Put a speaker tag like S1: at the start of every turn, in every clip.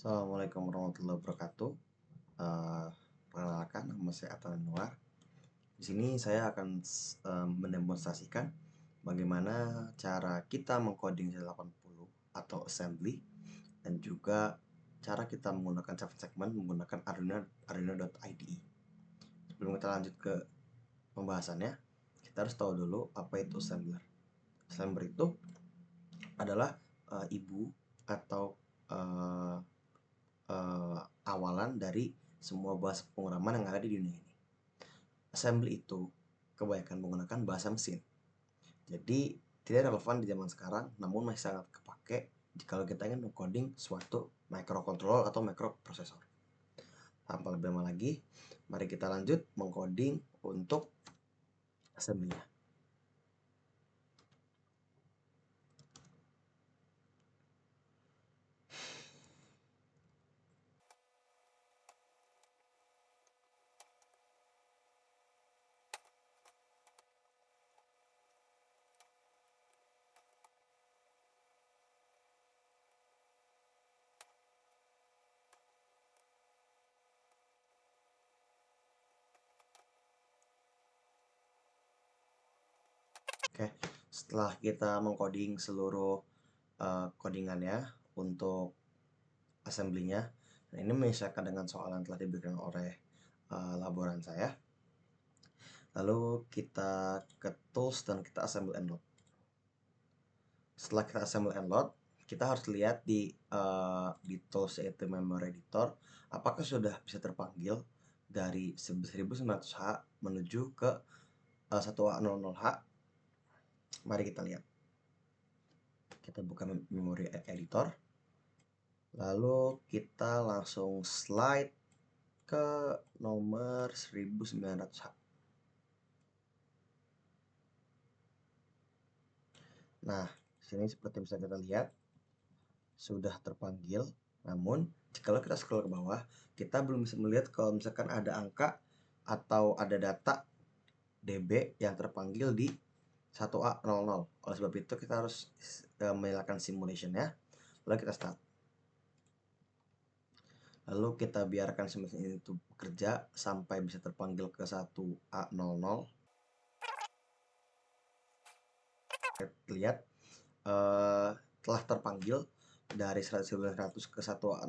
S1: Assalamualaikum warahmatullahi wabarakatuh. Eh, Perkenalkan, nama saya Atan Anwar. Di sini saya akan mendemonstrasikan bagaimana cara kita mengcoding Z80 atau assembly dan juga cara kita menggunakan seven segment menggunakan Arduino.IDE. Sebelum kita lanjut ke pembahasannya, kita harus tahu dulu apa itu assembler. Assembler itu adalah ibu atau uh, awalan dari semua bahasa pemrograman yang ada di dunia ini. Assembly itu kebanyakan menggunakan bahasa mesin. Jadi tidak relevan di zaman sekarang, namun masih sangat kepake jika kita ingin mengcoding suatu microcontroller atau microprosesor. Tanpa lebih lama lagi, mari kita lanjut mengcoding untuk assembly-nya. Oke, setelah kita mengcoding seluruh codingannya untuk assembly-nya, nah ini menyesuaikan dengan soal yang telah diberikan oleh laboran saya. Lalu kita ke tools dan kita assemble and load. Setelah kita assemble and load, kita harus lihat di tools yaitu memory editor apakah sudah bisa terpanggil dari 1900H menuju ke 1A00H. Mari kita lihat. Kita buka memory editor. Lalu kita langsung slide ke nomor 1900H. Nah, sini seperti bisa kita lihat sudah terpanggil. Namun, jika kita scroll ke bawah, kita belum bisa melihat kalau misalkan ada angka atau ada data DB yang terpanggil di 1A00. Oleh sebab itu, kita harus menyalakan simulation ya. Lalu kita start. Lalu kita biarkan simulasi ini itu bekerja sampai bisa terpanggil ke 1A00. Lihat telah terpanggil dari 100 ke 1A00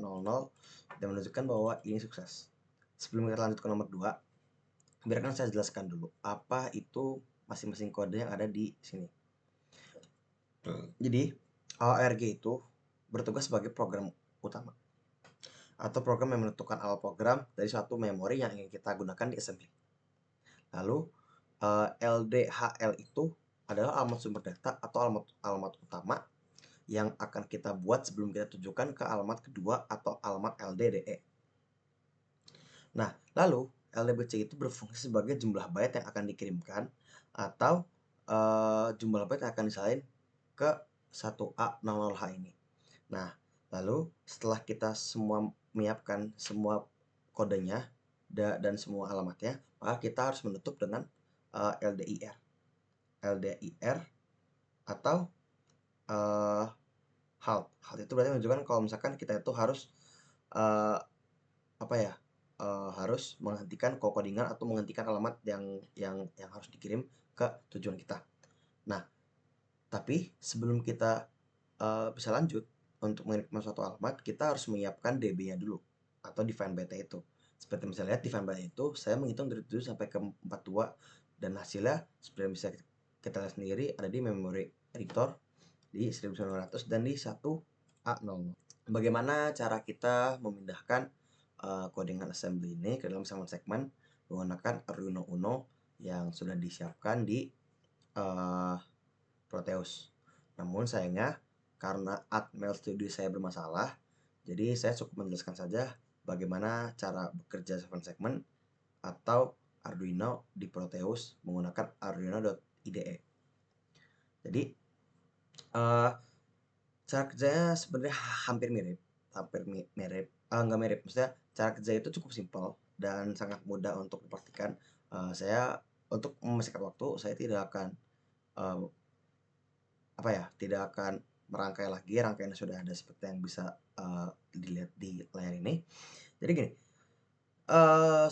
S1: dan menunjukkan bahwa ini sukses. Sebelum kita lanjut ke nomor 2, biarkan saya jelaskan dulu apa itu masing-masing kode yang ada di sini. Jadi, ARG itu bertugas sebagai program utama atau program yang menentukan awal program dari suatu memori yang ingin kita gunakan di assembly. Lalu, LDHL itu adalah alamat sumber data atau alamat utama yang akan kita buat sebelum kita tujukan ke alamat kedua atau alamat LDDE. Nah, lalu LDBC itu berfungsi sebagai jumlah byte yang akan dikirimkan atau jumlah byte yang akan disalin ke 1A00H ini. Nah, lalu setelah kita semua menyiapkan semua kodenya dan semua alamatnya, maka kita harus menutup dengan LDIR. LDIR atau halt. Halt itu berarti menunjukkan kalau misalkan kita itu harus harus menghentikan codingan atau menghentikan alamat yang harus dikirim ke tujuan kita. Nah, tapi sebelum kita bisa lanjut untuk mengirim suatu alamat, kita harus menyiapkan DB-nya dulu atau define byte itu. Seperti misalnya lihat define byte itu saya menghitung dari 7 sampai ke 42 dan hasilnya seperti bisa kita lihat sendiri ada di memory editor di 1900 dan di 1A00. Bagaimana cara kita memindahkan codingan assembly ini ke dalam segmen menggunakan Arduino Uno yang sudah disiapkan di Proteus. Namun sayangnya karena Atmel Studio saya bermasalah, jadi saya cukup menjelaskan saja bagaimana cara bekerja seven segment atau Arduino di Proteus menggunakan Arduino.IDE. Jadi cara kerjanya sebenarnya hampir mirip, nggak mirip, maksudnya cara kerja itu cukup simpel dan sangat mudah untuk dipraktikkan. Saya untuk memasukkan waktu, saya tidak akan tidak akan merangkai lagi rangkaian yang sudah ada seperti yang bisa dilihat di layar ini. Jadi gini,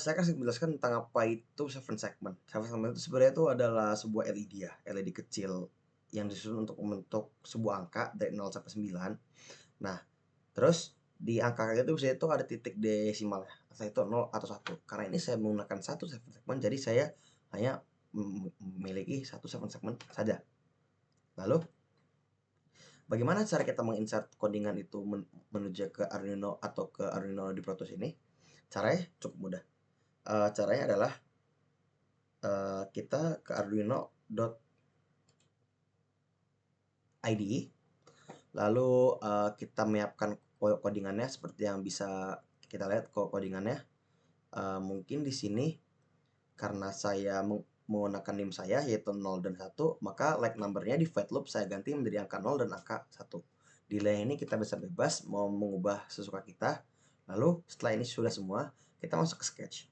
S1: saya kasih menjelaskan tentang apa itu seven segment. Seven segment itu sebenarnya itu adalah sebuah LED ya, LED kecil yang disusun untuk membentuk sebuah angka dari 0 sampai 9. Nah, terus di angka itu biasanya itu ada titik desimal ya, entah itu 0 atau 1. Karena ini saya menggunakan satu seven segment, jadi saya hanya memiliki satu seven segment saja. Lalu, bagaimana cara kita menginsert codingan itu menuju ke Arduino atau ke Arduino di Protos ini? Caranya cukup mudah. Caranya adalah kita ke arduino.ide, lalu kita menyiapkan codingannya seperti yang bisa kita lihat codingannya. Mungkin di sini karena saya menggunakan NIM saya yaitu 0 dan 1, maka like numbernya di void loop saya ganti menjadi angka 0 dan angka 1. Di layar ini kita bisa bebas mau mengubah sesuka kita. Lalu setelah ini sudah semua, kita masuk ke sketch.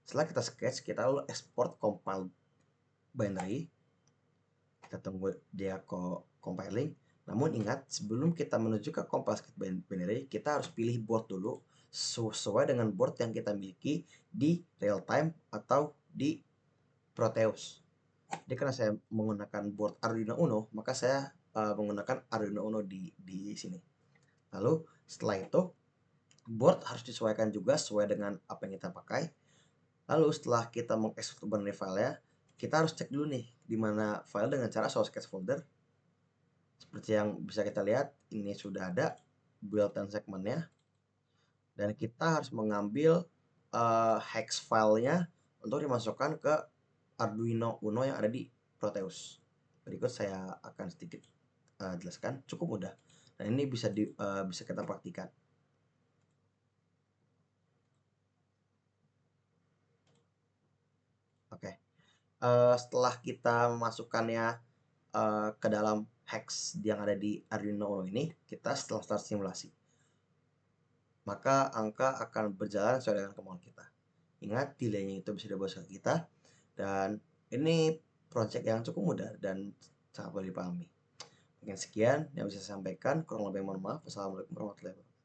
S1: Setelah kita sketch, kita lalu export compile binary. Kita tunggu dia compiling. Namun ingat, sebelum kita menuju ke compile binary, kita harus pilih board dulu sesuai dengan board yang kita miliki di real time atau di Proteus. Jadi karena saya menggunakan board Arduino Uno, maka saya menggunakan Arduino Uno di sini. Lalu setelah itu board harus disesuaikan juga sesuai dengan apa yang kita pakai. Lalu setelah kita mengekspor binary file-nya, kita harus cek dulu nih di mana file dengan cara source cache folder. Seperti yang bisa kita lihat, ini sudah ada built-in segmentnya. Dan kita harus mengambil hex filenya untuk dimasukkan ke Arduino Uno yang ada di Proteus. Berikut saya akan sedikit jelaskan, cukup mudah. Dan ini bisa kita praktikan. Oke, setelah kita memasukkannya ke dalam hex yang ada di Arduino Uno ini, kita setelah start simulasi, maka angka akan berjalan sesuai dengan kemauan kita. Ingat, delaynya itu bisa dibawa ke kita, dan ini project yang cukup mudah dan sangat boleh dipahami. Mungkin sekian yang bisa saya sampaikan, kurang lebih mohon maaf. Wassalamualaikum warahmatullahi wabarakatuh.